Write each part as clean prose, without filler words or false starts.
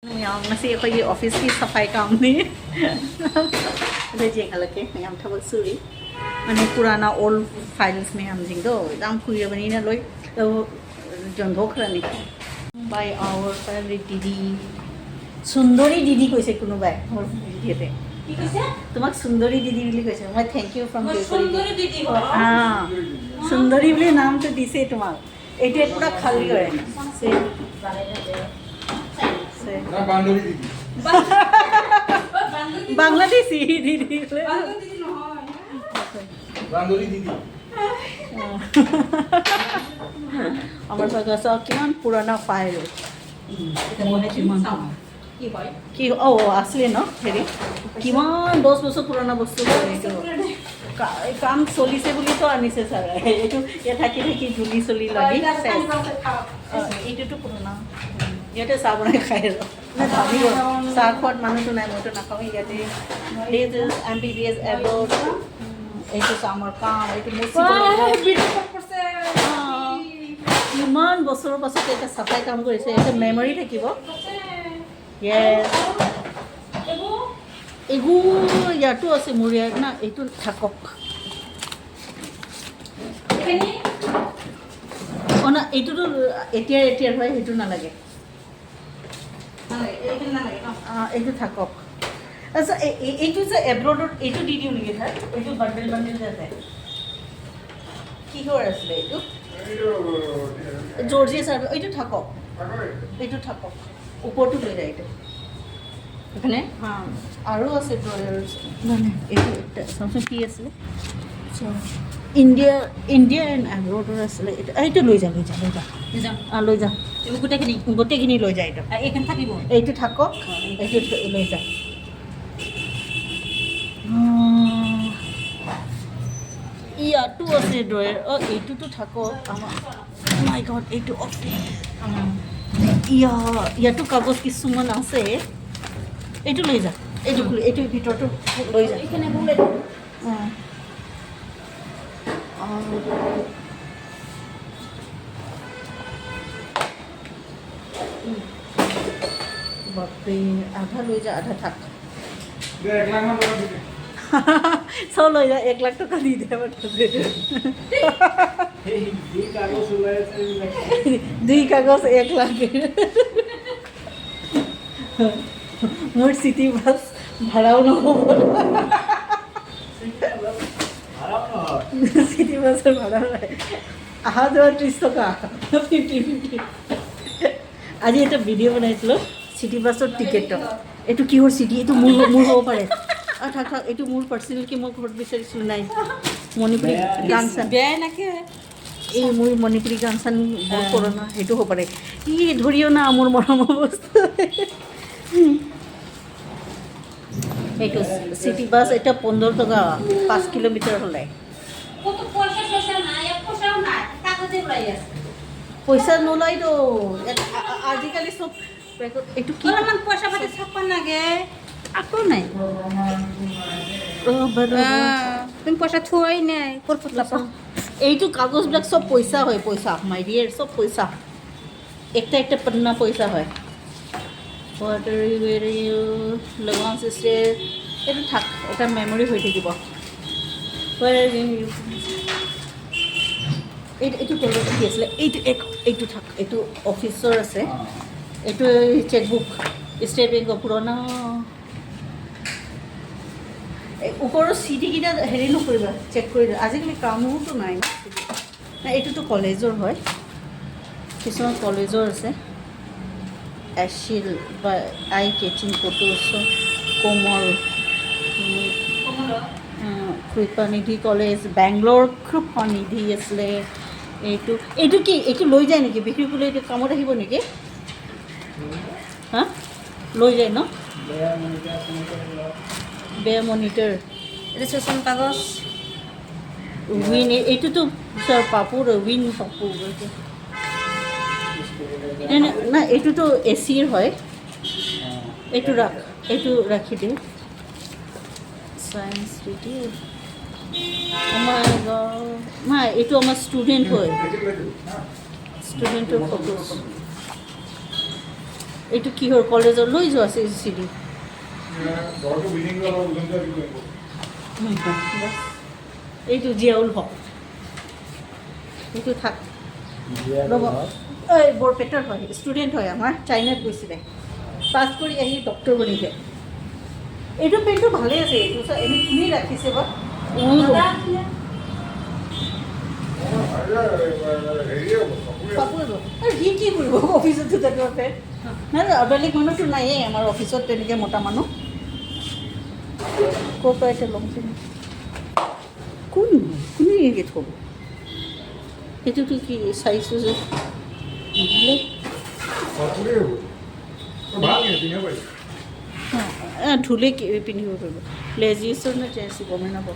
Masih ako yung office की सफाई काम नहीं ada je kalau ke yang thawak suri mane purana old files में हम जिंग दो दाम कुरिया बनी ना लोई तो जंगो खरानी by our favorite didi সুন্দরী দিদি কৈছে কোনোবাই মোৰ ভিডিওতে কি কৈছে তোমাক সুন্দৰী দিদি বুলি কৈছে মই থ্যাংক ইউ ফ্ৰম ইউ সুন্দৰী দিদি সুন্দৰী বুলি নামটো দিছে তোমাক এইটো পুৰা খালি কৰে সে না বান্দরী দিদি বাংলাদেশী দিদি বান্দরী দিদি নহয় বান্দরী দিদি আমার কাছে কিমান পুরানা ফাইল এটা মনে কিমান কি ও আসলে ন হেৰি কিমান 10 বছৰ পুৰণা বস্তু এইটো কাম চলিছে বুলি তো আনিছে ছাৰ এইটো ইয়াত থাকি থাকি ধুলি চলি লাগি এইটোতো পুৰণা ইয়াতে চাহ বনাই খাই না ভাবিব চাহ খোৱাত মানুহটো নাই মইতো নাখাওঁ ইয়াতে এইটো MBBS এব্ৰড এইটো আমাৰ কাম এইটো কিমান বছৰৰ পাছত এটা চাফাই কাম কৰিছে এটা মেমৰি থাকিব Yes. Ego ইয়াতো আছে মোৰ ইয়াত না এইটো থাকক অনা এইটোতো এতিয়া হয় সেইটো নালাগে এইটো থাকক আচ্ছা এইটো যে এব্ৰডত এইটো দি দিওঁ নেকি ছাৰ এইটো বান্ডেল যে আছে কি হৈ আছিলে এইটো জৰ্জি ছাৰ এইটো থাকক এইটো থাকক ওপৰটো লৈ যায় এইটো এখানে আৰু আছে ড্ৰয়াৰ্ছ মানে এইটো চাওঁচোন কি আছিলে ইণ্ডিয়া এণ্ড এব্ৰডৰ আছিলে এইটো লৈ যা লৈ যা গোটেইখিনি লৈ যায় এইটো এইখন থাকিব এইটো থাকক এইটো লৈ যা ইয়াতো আছে ড্ৰয়াৰ এইটোতো থাকক আমাৰ মাই গড এইটো অফ ইয়াতো কাগজ কিছুমান আছে এইটো লৈ যা এইটো ভিতৰটো লৈ যা এইখানে বলে বাপৰে আধা লৈ যা আধা থাক 1 লাখ মান টকা দিবি সব লৈ যা 1 লাখ টকা দি দে আমার কাছে দুই কাগজ 1 লাখ মোর সিটি বাস ভাড়াও নহব সিটি বাসের ভাড়া নাই আহা যাওয়া 30 টাকা 50 আজি এটা ভিডিও বনাইছিলো সিটি বাসৰ টিকেটৰ এইটো কিহৰ সিটি এইটো মোৰ হ'ব পাৰে থাক এইটো মোৰ পাৰ্চনেল কি মই ঘৰত বিচাৰিছিলোঁ নাই মণিপুৰী গান চান বেয়াই নাকে এই মোৰ মণিপুৰী গান চান বহুত পুৰণা সেইটো হ'ব পাৰে ই ধৰিও না মোৰ মৰম বস্তু এইটো সিটি বাস এটা 15 টাকা 5 কিলোমিটাৰ হ'লে পইচা নলয় তো আজিকালি সব এইটো কি অলপমান পইচা পাতি চাপ লাগে আকৌ নাই তুমি পইচা থোৱাই নাই ক'ত পইচা এইটো কাগজবিলাক সব পইচা হয় পইচা মাই ডিয়াৰ সব পইচা একটা পন্না পইচা হয় ওয়াটাৰ ইউ লগান সিস্টাৰ এইটো থাক এটা মেমৰি হৈ থাকিব এইটো তলত কি আছিলে এইটো থাক এইটো অফিচৰ আছে এইটো চেকবুক ষ্টেট বেংকৰ পুৰণা ওপৰৰ চিটিকেইটা হেৰি নকৰিবা চেক কৰি দিয়া আজিকালি কামোতো নাই না এইটোতো কলেজৰ হয় কিছুমান কলেজৰ আছে এচিল বা আই কেচিং ফটোছ কোমল কৃপানিধি কলেজ বেংগলোৰ কৃপানিধি আছিলে এইটো কি এইটো লৈ যায় নেকি বিক্ৰী কৰিলে এইটো কামত আহিব নেকি হা লৈ যায় ন বেয়া মনিটৰ ৰেজিষ্ট্ৰেশ্যন কাগজ উইন এইটোতো ছাৰ পাপুৰ উইন পাপু না এইটোতো এচিৰ হয় এইটো ৰাখি দিওঁ সায়েন্স সিটি আমাৰ নাই এইটো আমাৰ ষ্টুডেণ্ট হয় ষ্টুডেণ্টৰ ফটোজ এইটো কিহৰ কলেজৰ লৈ যোৱা আছে চিডি এইটো জিয়াউল হক এইটো থাক ৰ'ব এই বৰপেটাৰ হয় ষ্টুডেণ্ট হয় আমাৰ চাইনাত গৈছিলে পাছ কৰি আহি ডক্টৰ বনিলে এইটো পেনটো ভালেই আছে এইটো এনে কোনে ৰাখিছে বা কাপোৰ আৰু সি কি কৰিব অফিচত তেনেকুৱা পেণ্ট নাই বেলেগ মানুহতো নায়েই আমাৰ অফিচত তেনেকৈ মতা মানুহ ক'ৰ পৰা এতিয়া ল'ম কোনে এনেকৈ থ'ব সেইটোতো কি চাইছোঁ যে ধুলে পিন্ধিব পাৰিব লেজিছৰ নে জেন্সি গমেই নাপাব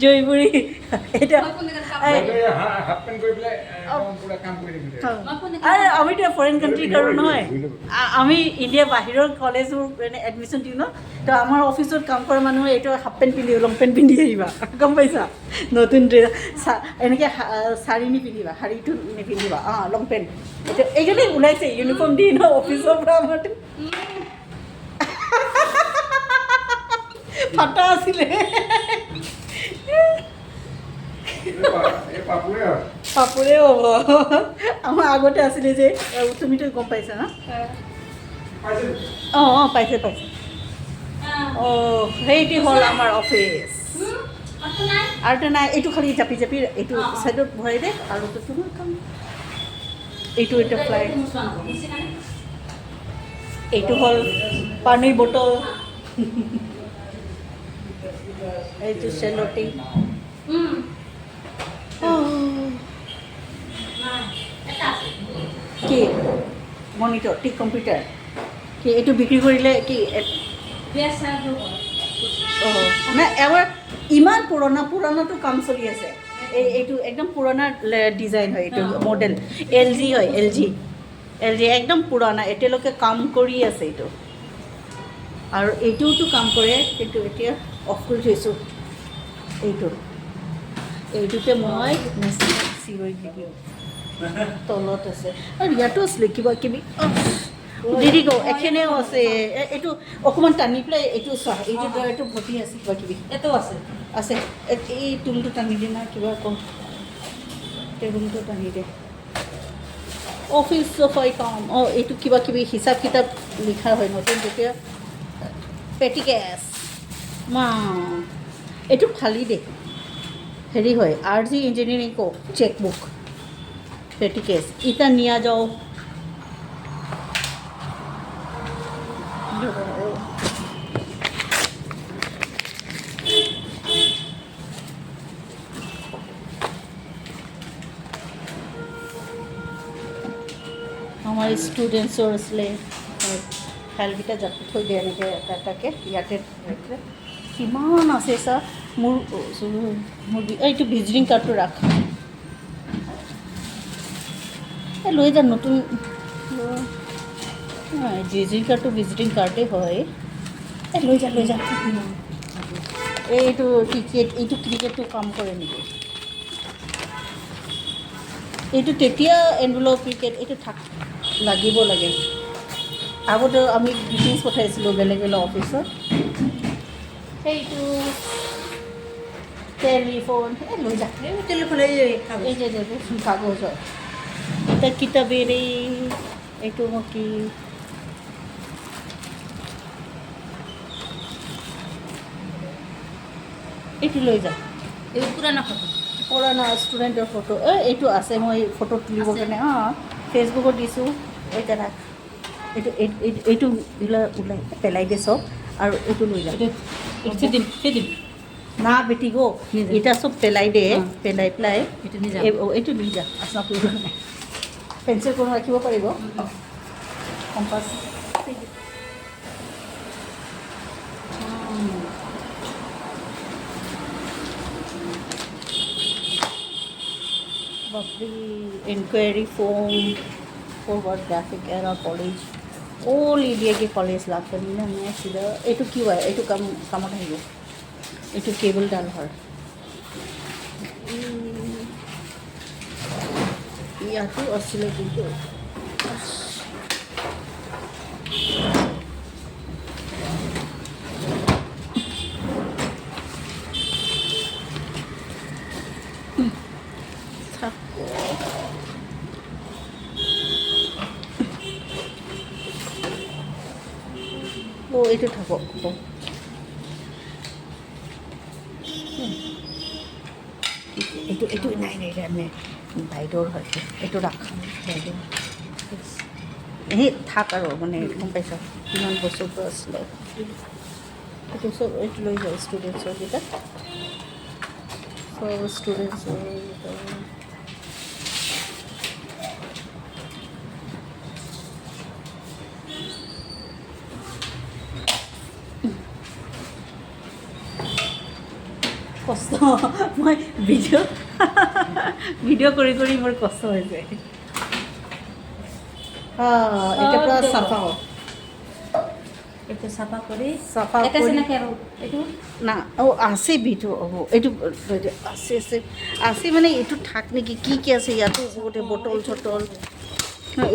জয়পুৰী এতিয়া আমিতো ফৰেইন কাণ্ট্ৰিৰ কাৰো নহয় আমি ইণ্ডিয়া বাহিৰৰ কলেজবোৰ মানে এডমিশ্যন দিওঁ ন তো আমাৰ অফিচত কাম কৰা মানুহে এইটো হাফ পেণ্ট পিন্ধি লং পেণ্ট পিন্ধি আহিবা গম পাইছা নতুন ড্ৰেছ এনেকৈ শাৰী নিপিন্ধিবা শাৰীটো নিপিন্ধিবা লং পেণ্ট এইটো এইকাৰণে ওলাইছে ইউনিফৰ্ম দি ন অফিচৰ পৰা আমাৰতো ফাটা আছিলে পাপৰে হ'ব আমাৰ আগতে আছিলে যে তুমিতো গম পাইছা না অঁ পাইছে সেইটো হ'ল আমাৰ অফিচ আৰুতো নাই এইটো খালি জাপি এইটো ছাইডত ভৰাই দে আৰু তোমাৰ কাম এইটো এটা ফ্লাই এইটো হ'ল পানীৰ বটল এইটো চেলটি কি মনিটৰ টিক কম্পিউটাৰ কি এইটো বিক্ৰী কৰিলে কি নাই এবাৰ ইমান পুৰণাটো কাম চলি আছে এইটো একদম পুৰণা ডিজাইন হয় এইটো মডেল LG হয় LG একদম পুৰণা এতিয়ালৈকে কাম কৰি আছে এইটো আৰু এইটোওতো কাম কৰে কিন্তু এতিয়া অফ কৰি থৈছোঁ এইটোতে মই চিঞৰি থাকিম তলত আছে আৰু ইয়াতো আছিলে কিবা কিবি দিদি গো এখনেও আছে এইটো অকণমান টানি পেলাই এইটো চোৱা এইটো ভৰ্তি আছে কিবা কিবি এইটো আছে এই টুলটো টানি দিয়ে না কিবা আকৌ টেবুলটো টানি দিয়ে অফিচ চফাই কাম এইটো কিবা কিবি হিচাপ কিতাপ লিখা হয় নতুন যেতিয়া পেটিকেছ এইটো খালী দে হেৰি হয় RG ইঞ্জিনিয়াৰিং চেকবুক পেটিকেছ ইটা নিয়া যাও আমাৰ ষ্টুডেণ্টছৰ আছিলে খেলকেইটা জাপি থৈ দিয়ে এনেকৈ এটাকে ইয়াতে কিমান আছে ছাৰ মোৰ এইটো ভিজিটিং কাৰ্ডটো ৰাখ লৈ যা নতুন ভিজিটিং কাৰ্ডেই হয় লৈ যা এইটো ক্ৰিকেটটো কাম কৰে নেকি এইটো তেতিয়া এনভেলপ ক্ৰিকেট এইটো লাগিব লাগে আগতে আমি গ্ৰিটিংছ পঠাইছিলোঁ বেলেগ অফিচত সেইটো টেলিফোন লৈ যা টেলিফোন এই যে কাগজৰ এটা কিতাপেৰে এইটো মই কি এইটো লৈ যা এই পুৰণা ষ্টুডেণ্টৰ ফটো এইটো আছে মই ফটো তুলিবৰ কাৰণে ফেচবুকত দিছোঁ এতিয়া ৰাখ এইটো ওলাই পেলাই দে চব আৰু এইটো লৈ যা দিম না বেটি গো এটা চব পেলাই দে পেলাই পেলাই এইটো লৈ যা আচনা কৰিব কাৰণে পেঞ্চিল কোনো ৰাখিব পাৰিব compass inquiry form for what graphic era college all India के कॉलेज लाते हैं ना मैं सीधा ऐटू क्यों है ऐटू काम है ये ऐटू केबल डाल हर ইয়াতো আছিলে কিন্তু ও এইটো থাকক এইটো নাই নাই আমি বাইদেউৰ হয় এইটো ৰাখ বাইদেউ এই থাক আৰু মানে গম পাইছ কিমান বস্তুটো আছিলে এইটো চব এইটো লৈ যায় ষ্টুডেণ্টছৰ কেইটা চব ষ্টুডেণ্টছৰ কষ্ট মই ভিডিঅ' কৰি কৰি মোৰ কষ্ট হৈছে এটা পুৰা চাফা হ'ল এইটো চাফা কৰি চাফা এটা কৰি চিনাকি আৰু এইটো না আছে ভিডিঅ' হ'ব এইটো আছে মানে এইটো থাক নেকি কি আছে ইয়াতো গোটেই বটল চটল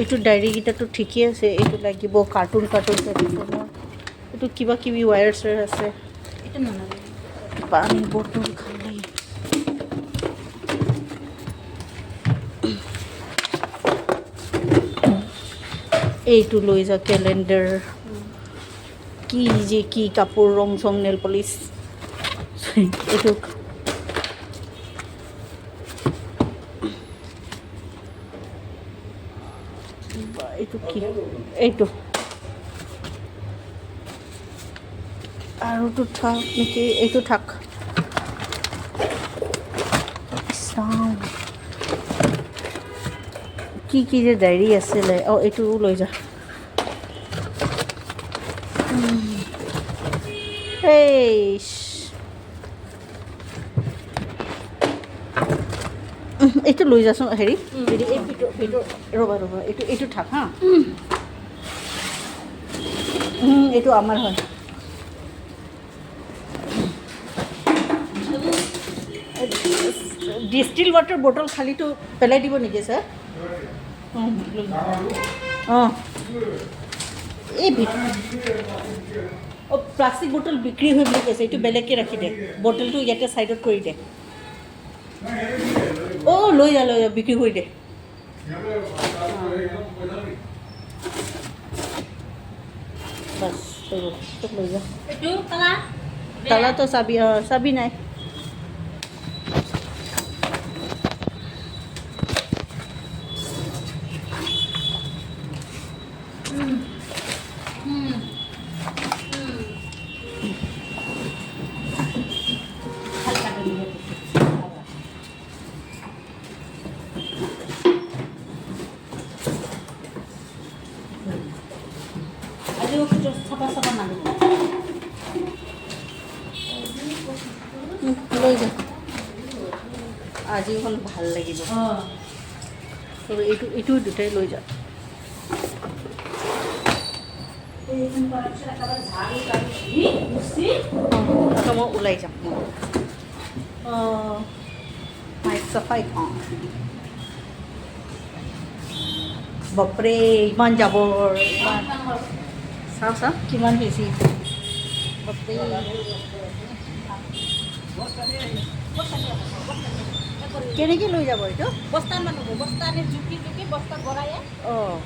এইটো ডায়েৰীকেইটাতো ঠিকেই আছে এইটো লাগিব কাৰ্টুন এইটো কিবা কিবি ৱায়াৰ চয়াৰ আছে এইটো নালাগে পানী বটল খালি এইটো লৈ যা কেলেণ্ডাৰ কি যে কি কাপোৰ ৰং চং নেল পলিচ এইটো এইটো কি এইটো আৰুটো থাক নেকি এইটো থাক কি যে ডায়েৰী আছিলে এইটো লৈ যা এইটো লৈ যাচোন হেৰি এই ভিতৰত ৰ'বা এইটো থাক হা এইটো আমাৰ হয় ডিষ্টিল ৱাটাৰ বটল খালীটো পেলাই দিব নেকি ছাৰ অঁ এই প্লাষ্টিক বটল বিক্ৰী হৈ বুলি কৈছে এইটো বেলেগকৈ ৰাখি দে বটলটো ইয়াতে ছাইডত কৰি দে লৈ যা বিক্ৰী কৰি দে বাছ চব লৈ যা এইটো তালা তালাটো চাবি নাই চাফা নালাগে লৈ যা আজি অকণ ভাল লাগিব এইটো দুটাই লৈ যা মই ওলাই যাম চাফাই খাওঁ বাপৰে ইমান জাবৰ চাওঁ কিমান বেছি বাপৰে কেনেকৈ লৈ যাব এইটো বস্তা মানুহ বস্তা আনি জুকি বস্তা ভৰাই অঁ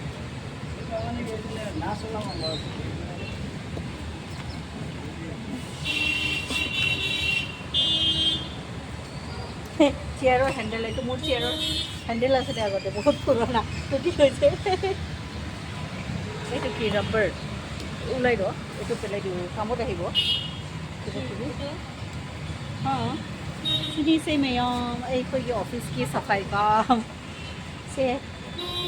চেয়াৰৰ হেণ্ডেল এইটো মোৰ চেয়াৰৰ হেণ্ডেল আছিলে আগতে বহুত পুৰণা টুটি হৈছে এইটো কি ৰাবাৰ ওলাই ৰ এইটো পেলাই দিওঁ কামত আহিব हाँ इन्हीं से मैं एक ये ऑफिस की सफाई काम से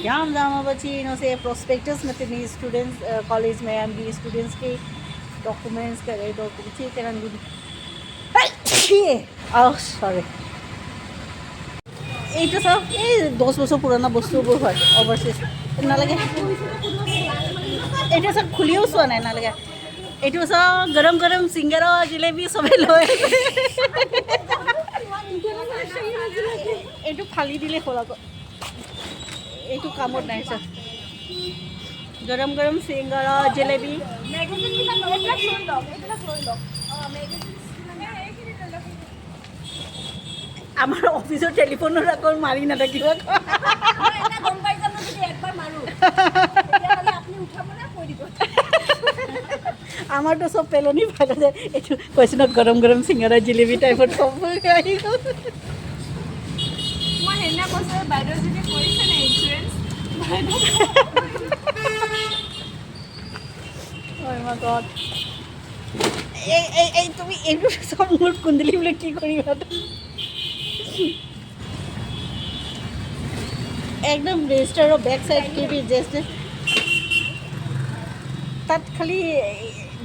जाम बची इन्हों से प्रोस्पेक्टस में नहीं स्टूडेंट्स कॉलेज में एम बी स्टूडेंट्स के डॉक्यूमेंट्स करे सॉरी এইটো চাওক এই 10 বছৰ পুৰণা বস্তুবোৰ হয় অভাৰচিজ নালাগে এইটো চাওক খুলিও চোৱা নাই নালাগে এইটো চাওক গৰম গৰম চিংগাৰা জিলেবি চবেই লৈ এইটো ফালি দিলে হ'ল আকৌ এইটো কামত নাই ছাৰ গৰম গৰম চিংগাৰা জেলেবি মেগাজিন কিমান লয় এইবিলাক লৈ লওক এইবিলাক লৈ লওক মেগাজিন আমাৰ অফিচৰ টেলিফোনৰ আকৌ মাৰি নাথাকিব মই এটা গম পাই যাম যদি একবাৰ মাৰো তেতিয়াহ'লে আপুনি উঠাব না কৈ দিব আমাৰতো চব পেলনি ভাল যে এইটো কৈছে ন গৰম গৰম চিংগাৰা জিলেবি টাইপত চব আহি গ'ল মই সেইদিনা কৈছোঁ বাইদেউ যদি কৰিছে নে ইঞ্চুৰেঞ্চ এই তুমি এইটো চব মোৰ কুন্দলি বোলে কি কৰিবা একদম ৰেজিষ্টাৰৰ বেক চাইড কি জাষ্ট তাত খালি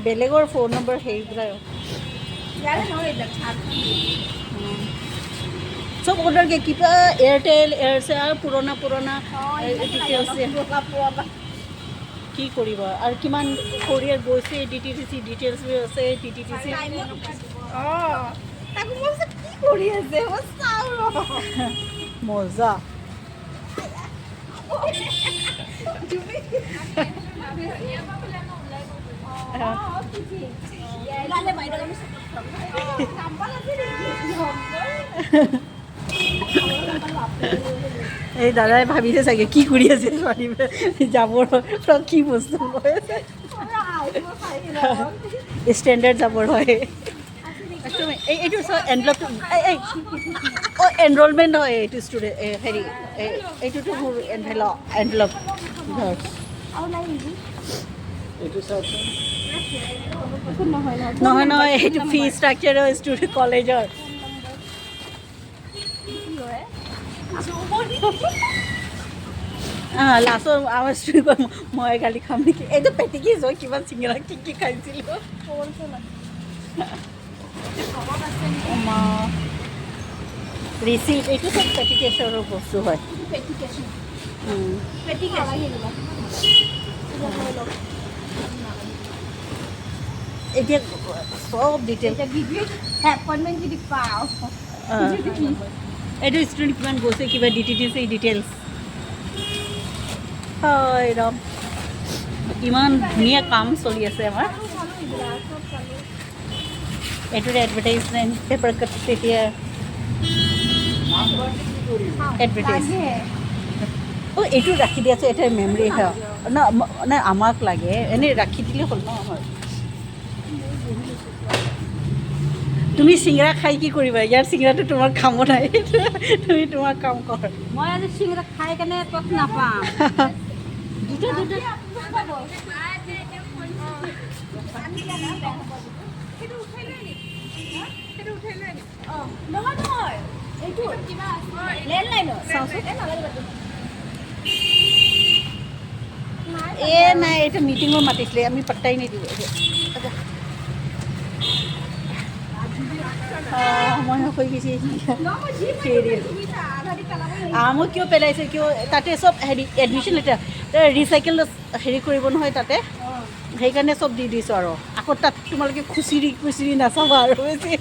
বেলেগৰ ফোন নম্বৰ সেইবিলাক ইয়াৰে নহয় এইবিলাক চব অৰ্ডাৰ কি কিবা এয়াৰটেল এয়াৰচেল পুৰণা পুৰণা ডিটেইলছ কি কৰিব আৰু কিমান কৰিয়াৰ গৈছে DTDC ডিটেইলছ আছে TTDC তাকো মই কি কৰি আছে মই চাওঁ মজা এই দাদাই ভাবিছে চাগে কি কৰি আছে ছোৱালী জাবৰ পৰা কি বস্তু লৈ আছে ষ্টেণ্ডাৰ্ড জাবৰ হয় এইটো এনভেলপটো অঁ এনৰলমেণ্ট হয় এইটো ষ্টুডেণ্ট হেৰি এইটোতো মোৰ এনভেলপ নহয় নহয় এইটো ফি ষ্ট্ৰাকচাৰৰ ষ্টুডেণ্ট কলেজৰ লাষ্টত আমাৰ ষ্টুডেণ্ট কয় মই কালি খাম নেকি এইটো পেটিকিজ হয় কিমান চিঙৰা কি খাইছিলোঁ ৰিচিপ্ট এইটো চব পেটিকেশ্যনৰ বস্তু হয় এতিয়া চব ডিটেইল এপইণ্টমেণ্ট যদি পাওঁ এইটো ষ্টুডেণ্ট কিমান গৈছে কিবা DTDC ডিটেইলছ হয় ৰাম ইমান ধুনীয়া কাম চলি আছে আমাৰ এইটোৰ এডভাৰটাইজমেণ্ট পেপাৰ কাট তেতিয়া এডভাৰটাইজ অঁ এইটো ৰাখি দিয়া আছে এটা মেমৰি হয় নাই আমাক লাগে এনেই ৰাখি দিলে হ'ল ন আমাৰ তুমি চিংৰা খাই কি কৰিবা ইয়াৰ চিংৰাটো তোমাৰ কামত নাই তুমি তোমাৰ কাম কৰ মই আজি চিংৰা খাই কেনে তত নাপাম দুটা নহয় এইটো কিবা লেণ্ডলাইনৰ নাই এইটো মিটিঙত মাতিছিলে আমি পাত্তাই নিদিওঁ মই হৈ গৈছে মোক কিয় পেলাইছে কিয় তাতে চব হেৰি এডমিশ্যন লেটাৰ ৰিচাইকেল হেৰি কৰিব নহয় তাতে সেইকাৰণে চব দি দিছোঁ আৰু আকৌ তাত তোমালোকে খুচৰি নাচাবা আৰু বেছি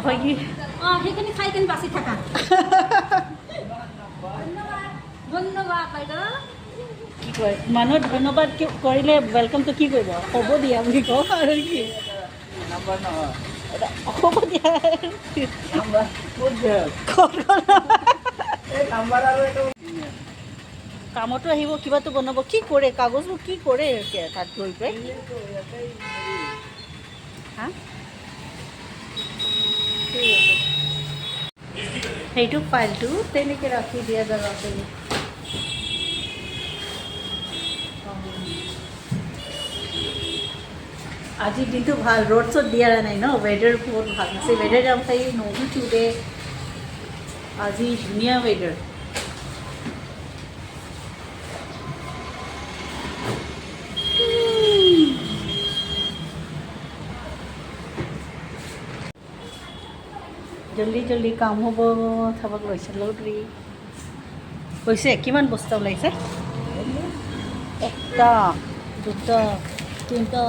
হয় কি সেইখিনি খাই কেনে বাচি থাকা ধন্যবাদ বাইদেউ কি কয় মানুহক ধন্যবাদ কৰিলে ৱেলকামটো কি কৰিব হ'ব দিয়া বুলি কওঁ আৰু কি হ'ব দিয়া কামতো আহিব কিবাটো বনাব কি কৰে কাগজবোৰ কি কৰে তাত গৈ পেলাই হা সেইটো ফাইলটো তেনেকৈ ৰাখি দিয়া জেগা আজিৰ দিনটো ভাল ৰ'দ চ'দ দিয়া নাই ন ৱেডাৰ বহুত ভাল আছে ৱেডাৰ ओमफ्राय न'बो टुडे আজি ধুনীয়া ৱেডাৰ জলদি জলদি কাম হ'ব থাকক লৈছে লৌটৰি কৈছে কিমান বস্তা ওলাইছে এটা দুটা তিনটা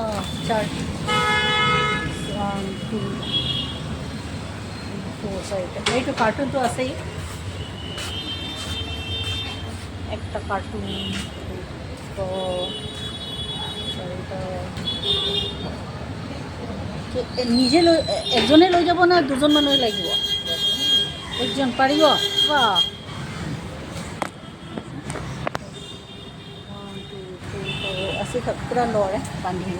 চাৰটা 1 2 4 চাৰিটা এইটো কাৰ্টুনটো আছেই একটা কার্টুন তো নিজে লৈ একজনে লৈ যাব না দুজন মানুহ লাগিব একজন পাৰিব বা আছে পুৰা লৰে বান্ধিব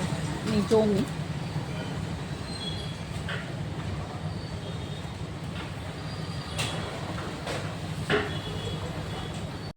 নিজমি